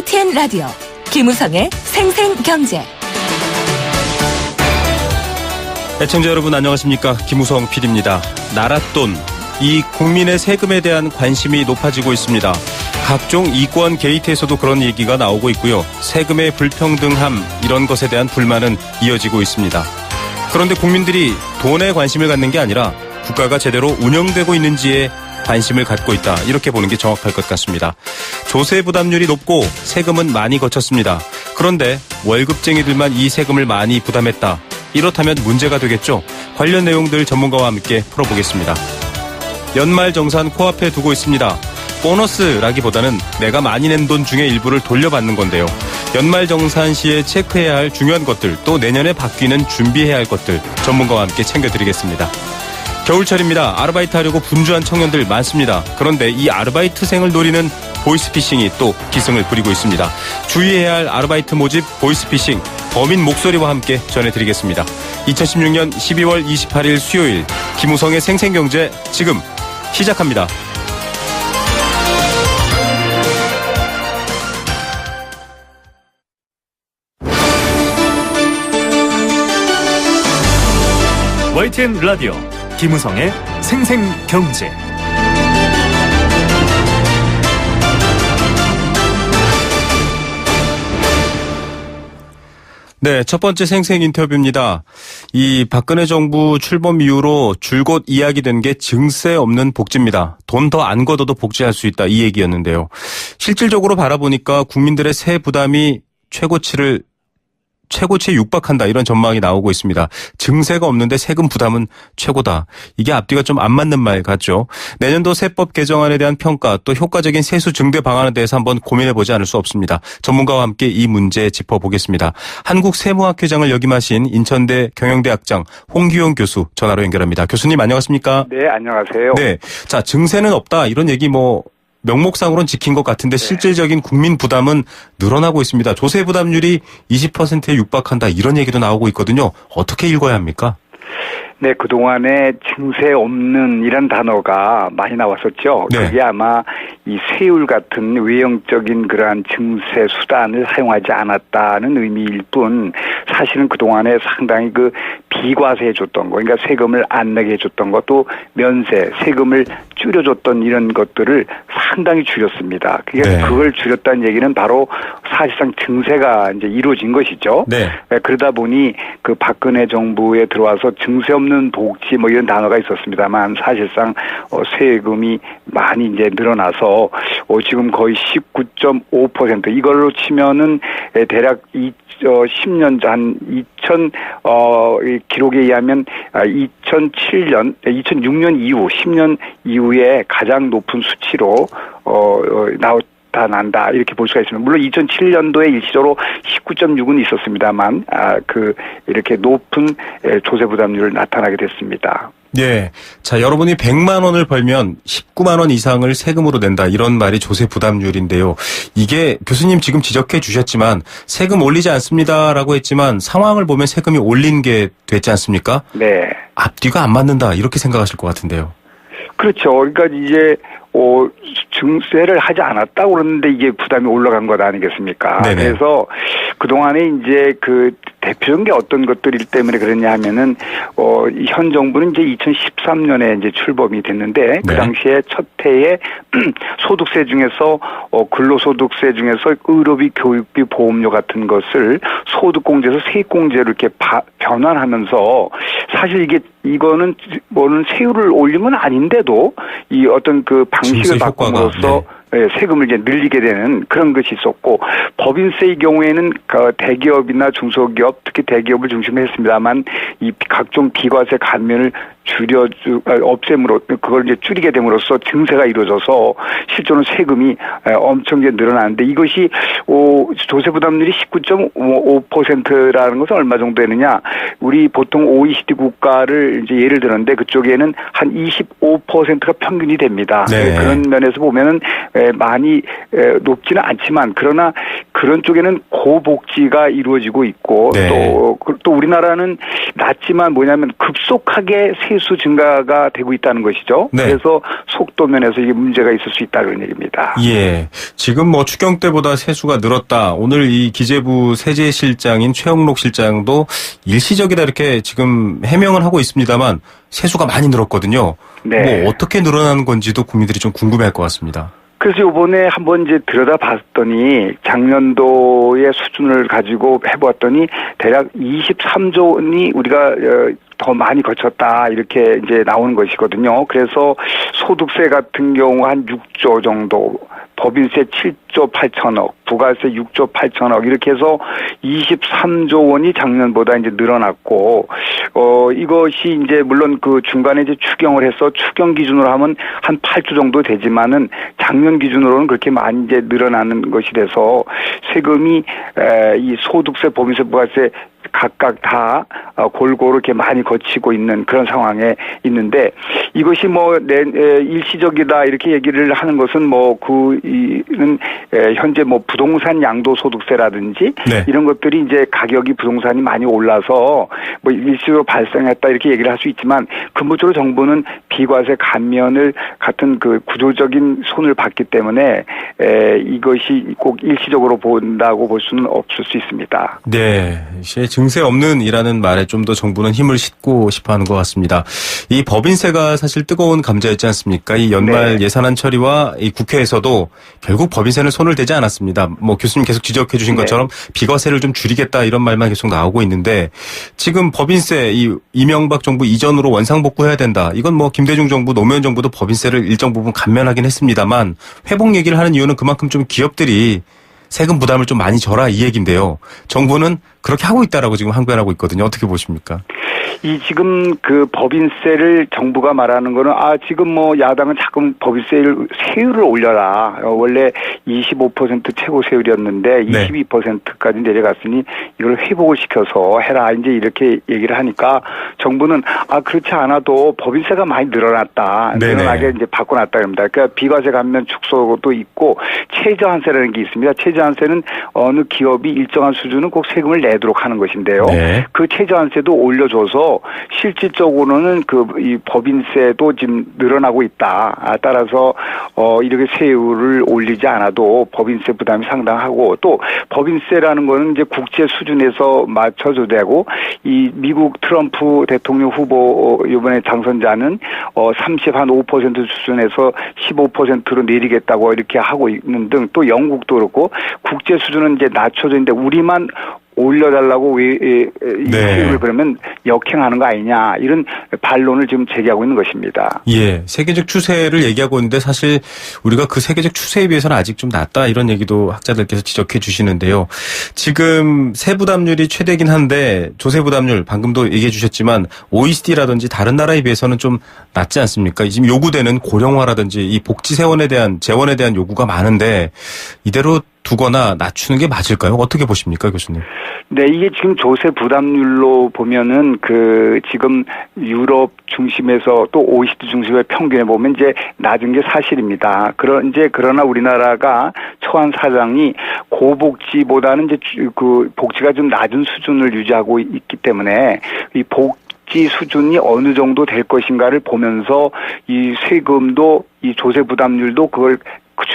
YTN 라디오 김우성의 생생경제. 애청자 여러분 안녕하십니까? 김우성 PD입니다. 나랏돈, 이 국민의 세금에 대한 관심이 높아지고 있습니다. 각종 이권 게이트에서도 그런 얘기가 나오고 있고요. 세금의 불평등함, 이런 것에 대한 불만은 이어지고 있습니다. 그런데 국민들이 돈에 관심을 갖는 게 아니라 국가가 제대로 운영되고 있는지에 관심을 갖고 있다, 이렇게 보는 게 정확할 것 같습니다. 조세 부담률이 높고 세금은 많이 거쳤습니다. 그런데 월급쟁이들만 이 세금을 많이 부담했다, 이렇다면 문제가 되겠죠. 관련 내용들 전문가와 함께 풀어보겠습니다. 연말정산 코앞에 두고 있습니다. 보너스라기보다는 내가 많이 낸 돈 중에 일부를 돌려받는 건데요. 연말정산 시에 체크해야 할 중요한 것들, 또 내년에 바뀌는 준비해야 할 것들, 전문가와 함께 챙겨드리겠습니다. 겨울철입니다. 아르바이트 하려고 분주한 청년들 많습니다. 그런데 이 아르바이트생을 노리는 보이스피싱이 또 기승을 부리고 있습니다. 주의해야 할 아르바이트 모집 보이스피싱, 범인 목소리와 함께 전해드리겠습니다. 2016년 12월 28일 수요일, 김우성의 생생경제 지금 시작합니다. YTN 라디오 김우성의 생생경제. 네, 첫 번째 생생 인터뷰입니다. 이 박근혜 정부 출범 이후로 줄곧 이야기된 게 증세 없는 복지입니다. 돈 더 안 걷어도 복지할 수 있다, 이 얘기였는데요. 실질적으로 바라보니까 국민들의 세 부담이 최고치에 육박한다, 이런 전망이 나오고 있습니다. 증세가 없는데 세금 부담은 최고다. 이게 앞뒤가 좀 안 맞는 말 같죠. 내년도 세법 개정안에 대한 평가, 또 효과적인 세수 증대 방안에 대해서 한번 고민해보지 않을 수 없습니다. 전문가와 함께 이 문제 짚어보겠습니다. 한국세무학회장을 역임하신 인천대 경영대학장 홍규용 교수 전화로 연결합니다. 교수님 안녕하십니까? 네, 안녕하세요. 네, 자, 증세는 없다, 이런 얘기 명목상으로는 지킨 것 같은데 실질적인 국민 부담은 늘어나고 있습니다. 조세 부담률이 20%에 육박한다, 이런 얘기도 나오고 있거든요. 어떻게 읽어야 합니까? 네, 그동안에 증세 없는 이란 단어가 많이 나왔었죠. 네. 그게 아마 이 세율 같은 외형적인 그러한 증세 수단을 사용하지 않았다는 의미일 뿐, 사실은 그동안에 상당히 그 비과세해 줬던 거, 그러니까 세금을 안 내게 해줬던 것도 면세, 세금을 줄여줬던 이런 것들을 상당히 줄였습니다. 그걸 줄였다는 얘기는 바로 사실상 증세가 이제 이루어진 것이죠. 네. 그러다 보니 그 박근혜 정부에 들어와서 증세 없는 복지 이런 단어가 있었습니다만, 사실상 세금이 많이 이제 늘어나서 지금 거의 19.5%, 이걸로 치면은 대략 10년 전 2000 기록에 의하면 2006년 이후 10년 이후에 가장 높은 수치로 나타난다, 이렇게 볼 수가 있습니다. 물론 2007년도에 일시적으로 19.6은 있었습니다만, 이렇게 높은 조세 부담률을 나타나게 됐습니다. 예. 자, 여러분이 100만 원을 벌면 19만 원 이상을 세금으로 낸다, 이런 말이 조세 부담률인데요. 이게 교수님 지금 지적해 주셨지만 세금 올리지 않습니다라고 했지만 상황을 보면 세금이 올린 게 됐지 않습니까? 네. 앞뒤가 안 맞는다, 이렇게 생각하실 것 같은데요. 그렇죠. 그러니까 이제 증세를 하지 않았다고 그러는데 이게 부담이 올라간 것 아니겠습니까? 네네. 그래서 그동안에 이제 그 대표적인 게 어떤 것들 때문에 그랬냐 하면은, 현 정부는 이제 2013년에 이제 출범이 됐는데, 그 당시에 첫 해에 소득세 중에서, 근로소득세 중에서 의료비, 교육비, 보험료 같은 것을 소득공제에서 세액공제로 이렇게 변환하면서, 사실 이거는 세율을 올린 건 아닌데도 이 어떤 그 방식을 바꿈으로써 세금을 이제 늘리게 되는 그런 것이 있었고, 법인세의 경우에는 그 대기업이나 중소기업, 특히 대기업을 중심으로 했습니다만, 이 각종 비과세 감면을 없앰으로 그걸 이제 줄이게 됨으로써 증세가 이루어져서 실제로는 세금이 엄청 이제 늘어나는데, 이것이 조세 부담률이 19.5%라는 것은 얼마 정도 되느냐? 우리 보통 OECD 국가를 이제 예를 들었는데, 그쪽에는 한 25%가 평균이 됩니다. 네. 그런 면에서 보면은 많이 높지는 않지만 그러나 그런 쪽에는 고복지가 이루어지고 있고 네. 또 우리나라는 낮지만 뭐냐면 급속하게 세수 증가가 되고 있다는 것이죠. 네. 그래서 속도 면에서 이게 문제가 있을 수 있다는 얘기입니다. 예. 지금 뭐 추경 때보다 세수가 늘었다. 오늘 이 기재부 세제실장인 최영록 실장도 일시적이다 이렇게 지금 해명을 하고 있습니다만 세수가 많이 늘었거든요. 네. 뭐 어떻게 늘어나는 건지도 국민들이 좀 궁금해할 것 같습니다. 그래서 이번에 한번 이제 들여다봤더니 작년도의 수준을 가지고 해보았더니 대략 23조 원이 우리가 더 많이 거쳤다 이렇게 이제 나오는 것이거든요. 그래서 소득세 같은 경우 한 6조 정도, 법인세 7조 8천억, 부가세 6조 8천억 이렇게 해서 23조 원이 작년보다 이제 늘어났고 이것이 이제 물론 그 중간에 이제 추경을 해서 추경 기준으로 하면 한 8조 정도 되지만은 작년 기준으로는 그렇게 많이 이제 늘어나는 것이 돼서 세금이 이 소득세, 법인세, 부가세 각각 다 골고루 이렇게 많이 거치고 있는 그런 상황에 있는데 이것이 뭐 일시적이다 이렇게 얘기를 하는 것은 뭐 그는 현재 뭐 부동산 양도소득세라든지 네. 이런 것들이 이제 가격이 부동산이 많이 올라서 뭐 일시적으로 발생했다 이렇게 얘기를 할 수 있지만 근본적으로 정부는 비과세 감면을 같은 그 구조적인 손을 봤기 때문에 이것이 꼭 일시적으로 본다고 볼 수는 없을 수 있습니다. 네. 증세 없는 이라는 말에 좀 더 정부는 힘을 싣고 싶어 하는 것 같습니다. 이 법인세가 사실 뜨거운 감자였지 않습니까? 이 연말 네. 예산안 처리와 이 국회에서도 결국 법인세는 손을 대지 않았습니다. 뭐 교수님 계속 지적해 주신 네. 것처럼 비과세를 좀 줄이겠다 이런 말만 계속 나오고 있는데 지금 법인세 이 이명박 정부 이전으로 원상복구해야 된다. 이건 뭐 김대중 정부, 노무현 정부도 법인세를 일정 부분 감면하긴 했습니다만 회복 얘기를 하는 이유는 그만큼 좀 기업들이 세금 부담을 좀 많이 져라 이 얘기인데요. 정부는 그렇게 하고 있다라고 지금 항변하고 있거든요. 어떻게 보십니까? 이 지금 그 법인세를 정부가 말하는 거는 지금 뭐 야당은 자꾸 법인세를 세율을 올려라. 원래 25% 최고 세율이었는데 네. 22%까지 내려갔으니 이걸 회복을 시켜서 해라. 이제 이렇게 얘기를 하니까 정부는 그렇지 않아도 법인세가 많이 늘어났다. 네네. 늘어나게 이제 바꿔놨다 합니다. 그러니까 비과세 감면 축소도 있고 최저한세라는 게 있습니다. 최저한세는 어느 기업이 일정한 수준은 꼭 세금을 내도록 하는 것인데요. 네. 그 최저한세도 올려줘서 실질적으로는 이 법인세도 지금 늘어나고 있다. 따라서 이렇게 세율을 올리지 않아도 법인세 부담이 상당하고 또 법인세라는 거는 이제 국제 수준에서 맞춰줘야 되고 이 미국 트럼프 대통령 후보 이번에 당선자는 35% 수준에서 15%로 내리겠다고 이렇게 하고 있는 등 또 영국도 그렇고 국제 수준은 이제 낮춰져 있는데 우리만 올려달라고 왜 세금을 그러면 역행하는 거 아니냐 이런 반론을 지금 제기하고 있는 것입니다. 예, 세계적 추세를 얘기하고 있는데 사실 우리가 그 세계적 추세에 비해서는 아직 좀 낮다 이런 얘기도 학자들께서 지적해 주시는데요. 지금 세부담률이 최대긴 한데 조세부담률 방금도 얘기해 주셨지만 OECD라든지 다른 나라에 비해서는 좀 낮지 않습니까? 지금 요구되는 고령화라든지 이 복지재원에 대한 요구가 많은데 이대로 두거나 낮추는 게 맞을까요? 어떻게 보십니까, 교수님? 네, 이게 지금 조세 부담률로 보면은 지금 유럽 중심에서 또 OECD 중심의 평균에 보면 이제 낮은 게 사실입니다. 그러나 우리나라가 처한 사정이 고복지보다는 이제 그 복지가 좀 낮은 수준을 유지하고 있기 때문에 이 복지 수준이 어느 정도 될 것인가를 보면서 이 세금도 이 조세 부담률도 그걸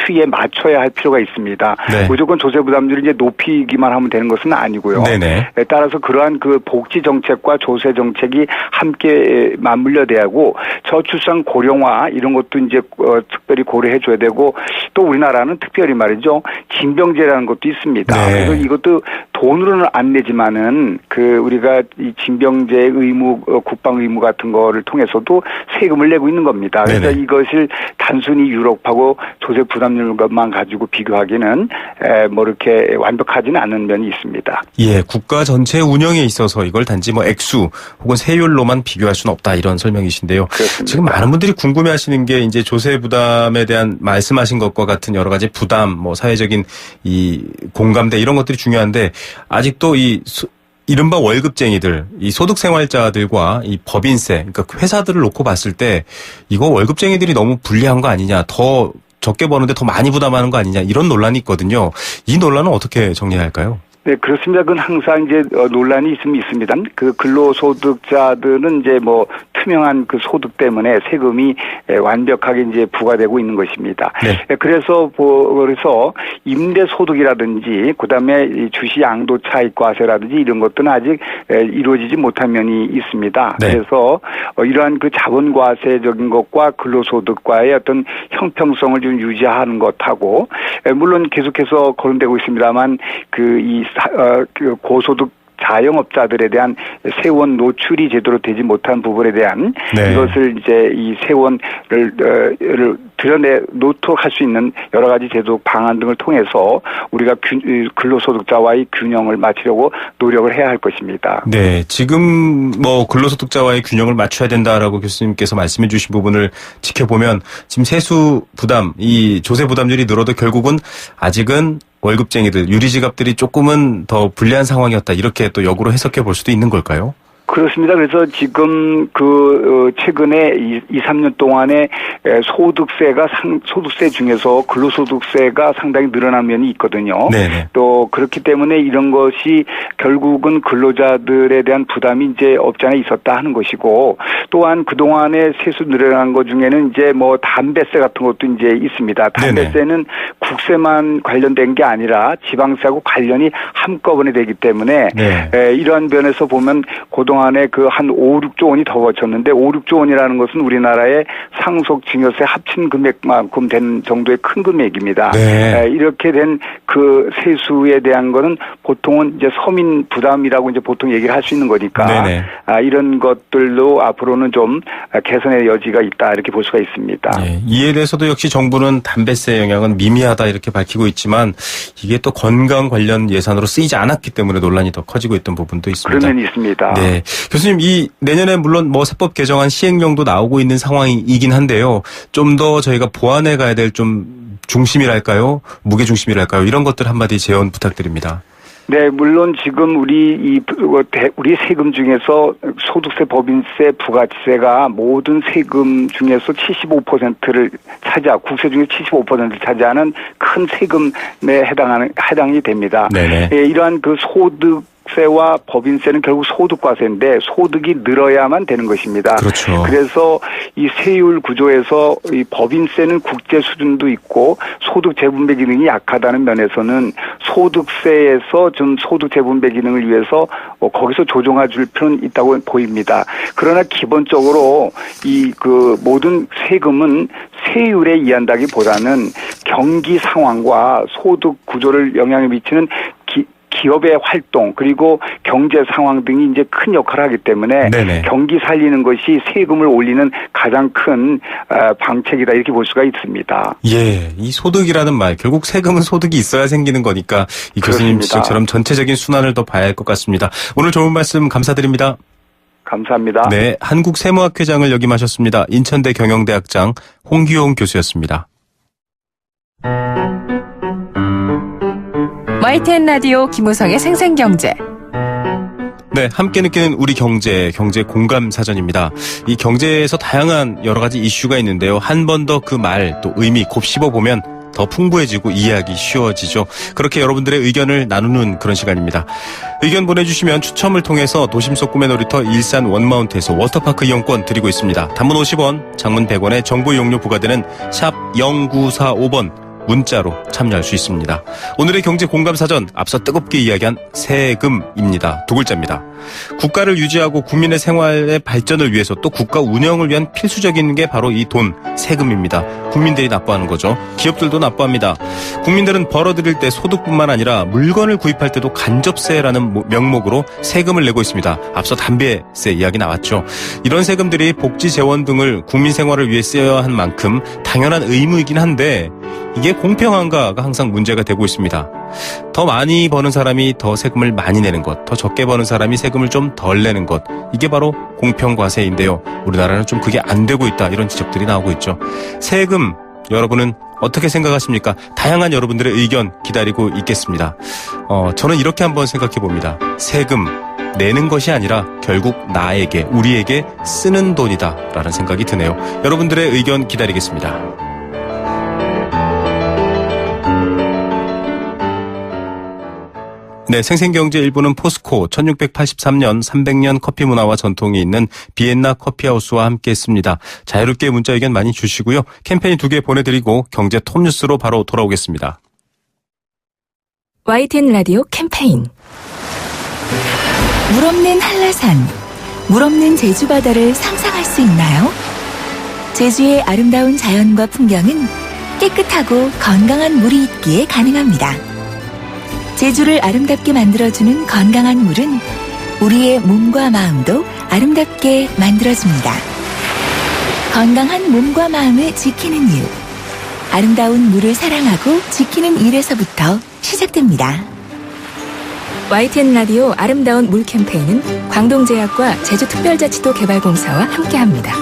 추이에 맞춰야 할 필요가 있습니다. 네. 무조건 조세 부담률을 이제 높이기만 하면 되는 것은 아니고요. 네네. 따라서 그러한 그 복지 정책과 조세 정책이 함께 맞물려 대하고 저출산 고령화 이런 것도 이제 특별히 고려해 줘야 되고 또 우리나라는 특별히 말이죠. 징병제라는 것도 있습니다. 네. 그래서 이것도 돈으로는 안 내지만은 우리가 이 징병제 의무 국방 의무 같은 거를 통해서도 세금을 내고 있는 겁니다. 그래서 네네. 이것을 단순히 유럽하고 조세 부담률만 가지고 비교하기는 뭐 이렇게 완벽하지는 않은 면이 있습니다. 예, 국가 전체 운영에 있어서 이걸 단지 뭐 액수 혹은 세율로만 비교할 수는 없다 이런 설명이신데요. 그렇습니다. 지금 많은 분들이 궁금해하시는 게 이제 조세 부담에 대한 말씀하신 것과 같은 여러 가지 부담, 뭐 사회적인 이 공감대 이런 것들이 중요한데 아직도 이른바 월급쟁이들, 이 소득생활자들과 이 법인세, 그러니까 회사들을 놓고 봤을 때 이거 월급쟁이들이 너무 불리한 거 아니냐, 더 적게 버는데 더 많이 부담하는 거 아니냐 이런 논란이 있거든요. 이 논란은 어떻게 정리해야 할까요? 네, 그렇습니다. 그건 항상 이제 논란이 있습니다. 그 근로소득자들은 이제 뭐 투명한 그 소득 때문에 세금이 완벽하게 이제 부과되고 있는 것입니다. 네. 그래서 임대소득이라든지 그다음에 이 주시 양도 차익 과세라든지 이런 것들은 아직 이루어지지 못한 면이 있습니다. 네. 그래서 이러한 그 자본과세적인 것과 근로소득과의 어떤 형평성을 좀 유지하는 것하고 물론 계속해서 거론되고 있습니다만 그 고소득 자영업자들에 대한 세원 노출이 제대로 되지 못한 부분에 대한 네. 이것을 이제 이 세원을 놓도록 할 수 있는 여러 가지 제도 방안 등을 통해서 우리가 근로소득자와의 균형을 맞추려고 노력을 해야 할 것입니다. 네, 지금 뭐 근로소득자와의 균형을 맞춰야 된다라고 교수님께서 말씀해 주신 부분을 지켜보면 지금 세수 부담, 이 조세 부담률이 늘어도 결국은 아직은 월급쟁이들, 유리지갑들이 조금은 더 불리한 상황이었다. 이렇게 또 역으로 해석해 볼 수도 있는 걸까요? 그렇습니다. 그래서 지금 최근에 2-3년 동안에 소득세 중에서 근로소득세가 상당히 늘어난 면이 있거든요. 네네. 또 그렇기 때문에 이런 것이 결국은 근로자들에 대한 부담이 이제 없지 않아 있었다 하는 것이고, 또한 그동안에 세수 늘어난 것 중에는 이제 뭐 담배세 같은 것도 이제 있습니다. 담배세는 국세만 관련된 게 아니라 지방세하고 관련이 한꺼번에 되기 때문에 네. 이러한 면에서 보면 그동안에 그 한 5-6조 원이 더 거쳤는데 5-6조 원이라는 것은 우리나라의 상속증여세 합친 금액만큼 된 정도의 큰 금액입니다. 네. 이렇게 된 그 세수에 대한 거는 보통은 이제 서민 부담이라고 이제 보통 얘기를 할 수 있는 거니까 네네. 이런 것들도 앞으로는 좀 개선의 여지가 있다 이렇게 볼 수가 있습니다. 네, 이에 대해서도 역시 정부는 담배세 영향은 미미하다 이렇게 밝히고 있지만 이게 또 건강 관련 예산으로 쓰이지 않았기 때문에 논란이 더 커지고 있던 부분도 있습니다. 그런 면이 있습니다. 네, 교수님 이 내년에 물론 뭐 세법 개정안 시행령도 나오고 있는 상황이긴 한데요. 좀 더 저희가 보완해 가야 될 좀 중심이랄까요? 무게 중심이랄까요? 이런 것들 한마디 제언 부탁드립니다. 네, 물론 지금 우리 세금 중에서 소득세, 법인세, 부가세가 모든 세금 중에서 75%를 국세 중에 75%를 차지하는 큰 세금에 해당이 됩니다. 네네. 예, 이러한 그 소득세와 법인세는 결국 소득과세인데 소득이 늘어야만 되는 것입니다. 그렇죠. 그래서 이 세율 구조에서 이 법인세는 국제 수준도 있고 소득 재분배 기능이 약하다는 면에서는 소득세에서 좀 소득 재분배 기능을 위해서 거기서 조정해 줄 필요는 있다고 보입니다. 그러나 기본적으로 그 모든 세금은 세율에 의한다기보다는 경기 상황과 소득 구조를 영향을 미치는 기업의 활동 그리고 경제 상황 등이 이제 큰 역할을 하기 때문에 네네. 경기 살리는 것이 세금을 올리는 가장 큰 방책이다 이렇게 볼 수가 있습니다. 예, 이 소득이라는 말 결국 세금은 소득이 있어야 생기는 거니까 이 교수님 지적처럼 전체적인 순환을 더 봐야 할 것 같습니다. 오늘 좋은 말씀 감사드립니다. 감사합니다. 네, 한국세무학회장을 역임하셨습니다. 인천대 경영대학장 홍기용 교수였습니다. YTN 라디오 김우성의 생생경제. 네, 함께 느끼는 우리 경제 공감 사전입니다. 이 경제에서 다양한 여러 가지 이슈가 있는데요. 한 번 더 그 말 또 의미 곱씹어 보면 더 풍부해지고 이해하기 쉬워지죠. 그렇게 여러분들의 의견을 나누는 그런 시간입니다. 의견 보내주시면 추첨을 통해서 도심 속 꿈의 놀이터 일산 원마운트에서 워터파크 이용권 드리고 있습니다. 단문 50원, 장문 100원의 정보 이용료 부과되는 샵 0945번 문자로 참여할 수 있습니다. 오늘의 경제 공감사전 앞서 뜨겁게 이야기한 세금입니다. 두 글자입니다. 국가를 유지하고 국민의 생활의 발전을 위해서 또 국가 운영을 위한 필수적인 게 바로 이 돈, 세금입니다. 국민들이 납부하는 거죠. 기업들도 납부합니다. 국민들은 벌어들일 때 소득뿐만 아니라 물건을 구입할 때도 간접세라는 명목으로 세금을 내고 있습니다. 앞서 담배세 이야기 나왔죠. 이런 세금들이 복지 재원 등을 국민 생활을 위해 쓰여야 한 만큼 당연한 의무이긴 한데 이게 공평한가가 항상 문제가 되고 있습니다. 더 많이 버는 사람이 더 세금을 많이 내는 것, 더 적게 버는 사람이 세금을 좀 덜 내는 것, 이게 바로 공평과세인데요. 우리나라는 좀 그게 안 되고 있다, 이런 지적들이 나오고 있죠. 세금, 여러분은 어떻게 생각하십니까? 다양한 여러분들의 의견 기다리고 있겠습니다. 저는 이렇게 한번 생각해 봅니다. 세금 내는 것이 아니라 결국 나에게, 우리에게 쓰는 돈이다 라는 생각이 드네요. 여러분들의 의견 기다리겠습니다. 네, 생생경제 1부는 포스코 1683년 300년 커피 문화와 전통이 있는 비엔나 커피하우스와 함께했습니다. 자유롭게 문자 의견 많이 주시고요. 캠페인 2개 보내드리고 경제 톱뉴스로 바로 돌아오겠습니다. YTN 라디오 캠페인 물 없는 한라산, 물 없는 제주 바다를 상상할 수 있나요? 제주의 아름다운 자연과 풍경은 깨끗하고 건강한 물이 있기에 가능합니다. 제주를 아름답게 만들어주는 건강한 물은 우리의 몸과 마음도 아름답게 만들어줍니다. 건강한 몸과 마음을 지키는 일, 아름다운 물을 사랑하고 지키는 일에서부터 시작됩니다. YTN 라디오 아름다운 물 캠페인은 광동제약과 제주특별자치도 개발공사와 함께합니다.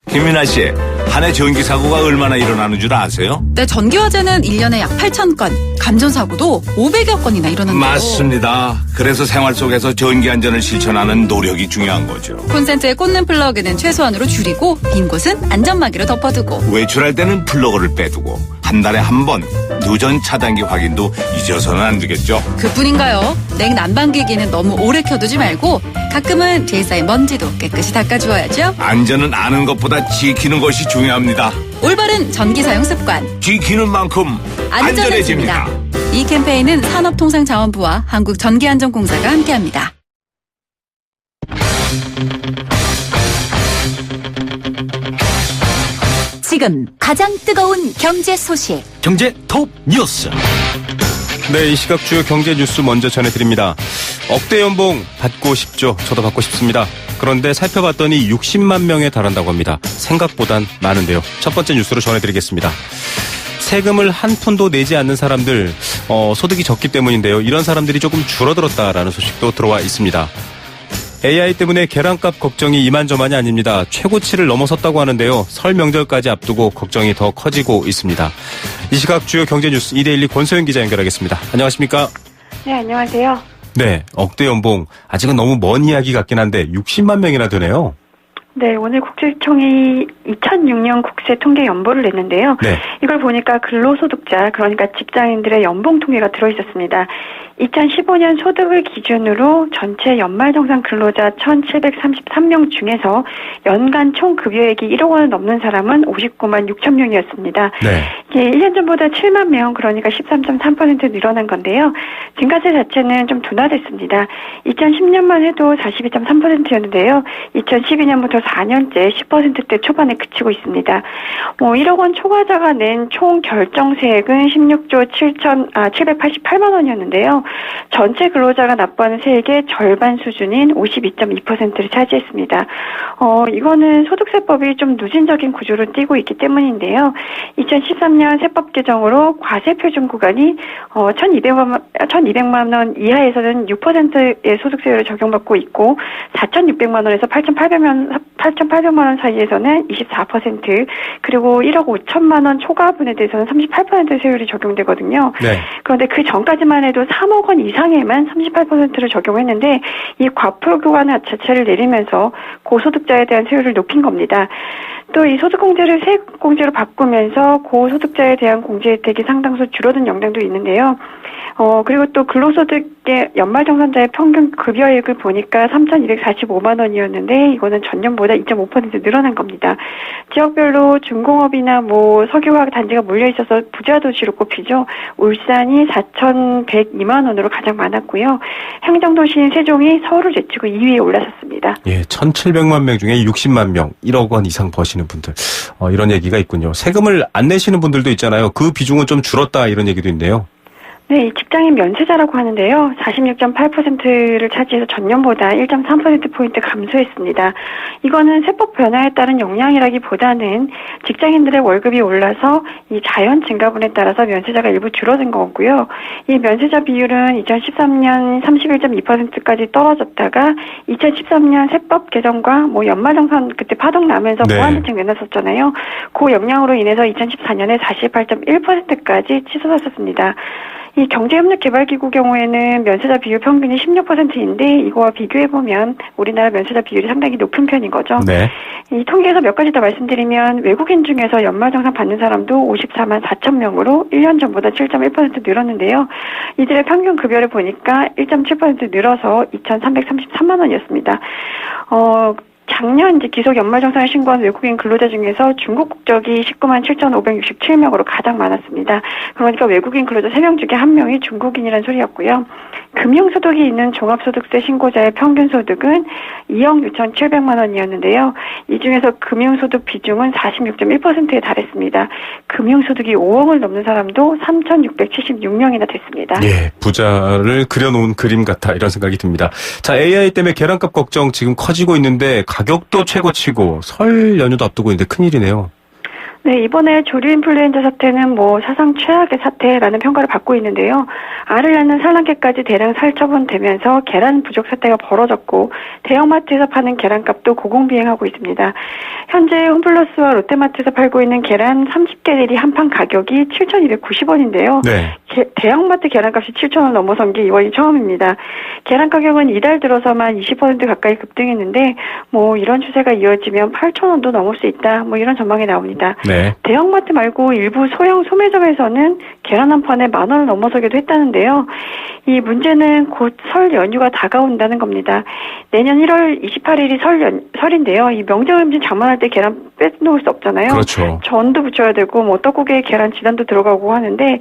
김민아 씨, 한 해 전기 사고가 얼마나 일어나는 줄 아세요? 네, 전기화재는 1년에 약 8,000건, 감전사고도 500여 건이나 일어난다고. 맞습니다. 그래서 생활 속에서 전기 안전을 실천하는 노력이 중요한 거죠. 콘센트에 꽂는 플러그는 최소한으로 줄이고 빈 곳은 안전막이로 덮어두고 외출할 때는 플러그를 빼두고 한 달에 한 번 누전 차단기 확인도 잊어서는 안 되겠죠. 그뿐인가요? 냉난방기기는 너무 오래 켜두지 말고 가끔은 뒤에 쌓인 먼지도 깨끗이 닦아주어야죠. 안전은 아는 것보다 지키는 것이 중요합니다. 올바른 전기 사용 습관, 지키는 만큼 안전해집니다. 이 캠페인은 산업통상자원부와 한국전기안전공사가 함께합니다. 지금 가장 뜨거운 경제 소식. 경제 톱 뉴스. 네, 이 시각 주요 경제 뉴스 먼저 전해드립니다. 억대 연봉 받고 싶죠. 저도 받고 싶습니다. 그런데 살펴봤더니 60만 명에 달한다고 합니다. 생각보단 많은데요. 첫 번째 뉴스로 전해드리겠습니다. 세금을 한 푼도 내지 않는 사람들, 소득이 적기 때문인데요. 이런 사람들이 조금 줄어들었다라는 소식도 들어와 있습니다. AI 때문에 계란값 걱정이 이만저만이 아닙니다. 최고치를 넘어섰다고 하는데요. 설 명절까지 앞두고 걱정이 더 커지고 있습니다. 이 시각 주요 경제 뉴스 이데일리 권소영 기자 연결하겠습니다. 안녕하십니까? 네, 안녕하세요. 네, 억대 연봉 아직은 너무 먼 이야기 같긴 한데 60만 명이나 되네요. 네, 오늘 국세청이 2006년 국세 통계 연보를 냈는데요. 네. 이걸 보니까 근로소득자, 그러니까 직장인들의 연봉 통계가 들어있었습니다. 2015년 소득을 기준으로 전체 연말정산 근로자 1,733명 중에서 연간 총 급여액이 1억 원을 넘는 사람은 59만 6천 명이었습니다. 네. 이게 1년 전보다 7만 명, 그러니까 13.3% 늘어난 건데요. 증가세 자체는 좀 둔화됐습니다. 2010년만 해도 42.3%였는데요. 2012년부터 4년째 10%대 초반에 그치고 있습니다. 1억 원 초과자가 낸 총 결정세액은 16조 788만 원이었는데요. 전체 근로자가 납부하는 세액의 절반 수준인 52.2%를 차지했습니다. 이거는 소득세법이 좀 누진적인 구조로 띄고 있기 때문인데요. 2013년 세법 개정으로 과세표준 구간이 1,200만 원 이하에서는 6%의 소득세율을 적용받고 있고 4,600만 원에서 8,800만 원 사이에서는 24%, 그리고 1억 5천만 원 초과분에 대해서는 38% 세율이 적용되거든요. 네. 그런데 그 전까지만 해도 3억 원 이상에만 38%를 적용했는데 이 과표 구간 자체를 내리면서 고소득자에 대한 세율을 높인 겁니다. 또 이 소득공제를 세액공제로 바꾸면서 고소득자에 대한 공제 혜택이 상당수 줄어든 영향도 있는데요. 그리고 또 근로소득의 연말정산자의 평균 급여액을 보니까 3,245만 원이었는데 이거는 전년보다 2.5% 늘어난 겁니다. 지역별로 중공업이나 석유화학 단지가 몰려있어서 부자 도시로 꼽히죠. 울산이 4,102만 원으로 가장 많았고요. 행정도시인 세종이 서울을 제치고 2위에 올라섰습니다. 예, 1,700만 명 중에 60만 명, 1억 원 이상 버시는 분들. 이런 얘기가 있군요. 세금을 안 내시는 분들도 있잖아요. 그 비중은 좀 줄었다 이런 얘기도 있네요. 네, 이 직장인 면세자라고 하는데요. 46.8%를 차지해서 전년보다 1.3%포인트 감소했습니다. 이거는 세법 변화에 따른 영향이라기보다는 직장인들의 월급이 올라서 이 자연 증가분에 따라서 면세자가 일부 줄어든 거고요. 이 면세자 비율은 2013년 31.2%까지 떨어졌다가 2013년 세법 개정과 연말정산 그때 파동 나면서 네. 무한대책 내놨었잖아요. 그 영향으로 인해서 2014년에 48.1%까지 치솟았었습니다. 이 경제협력개발기구 경우에는 면세자 비율 평균이 16%인데 이거와 비교해보면 우리나라 면세자 비율이 상당히 높은 편인 거죠. 네. 이 통계에서 몇 가지 더 말씀드리면 외국인 중에서 연말정산 받는 사람도 54만 4천 명으로 1년 전보다 7.1% 늘었는데요. 이들의 평균 급여를 보니까 1.7% 늘어서 2,333만 원이었습니다. 작년 이제 기속 연말정산을 신고한 외국인 근로자 중에서 중국 국적이 19만 7,567명으로 가장 많았습니다. 그러니까 외국인 근로자 3명 중에 1명이 중국인이라는 소리였고요. 금융소득이 있는 종합소득세 신고자의 평균 소득은 2억 6,700만 원이었는데요. 이 중에서 금융소득 비중은 46.1%에 달했습니다. 금융소득이 5억을 넘는 사람도 3,676명이나 됐습니다. 예, 부자를 그려놓은 그림 같아 이런 생각이 듭니다. 자, AI 때문에 계란값 걱정 지금 커지고 있는데 가격도 최고치고 설 연휴도 앞두고 있는데 큰일이네요. 네, 이번에 조류 인플루엔자 사태는 사상 최악의 사태라는 평가를 받고 있는데요. 알을 낳는 산란계까지 대량 살처분되면서 계란 부족 사태가 벌어졌고 대형마트에서 파는 계란값도 고공비행하고 있습니다. 현재 홈플러스와 롯데마트에서 팔고 있는 계란 30개들이 한 판 가격이 7,290원인데요. 네. 대형마트 계란값이 7,000원 넘어선 게 이번이 처음입니다. 계란 가격은 이달 들어서만 20% 가까이 급등했는데 이런 추세가 이어지면 8,000원도 넘을 수 있다. 이런 전망이 나옵니다. 네. 대형마트 말고 일부 소형 소매점에서는 계란 한 판에 10,000원을 넘어서기도 했다는데요. 이 문제는 곧 설 연휴가 다가온다는 겁니다. 내년 1월 28일이 설인데요. 이 명절 음식 장만할 때 계란 빼놓을 수 없잖아요. 그렇죠. 전도 부쳐야 되고 떡국에 계란 지단도 들어가고 하는데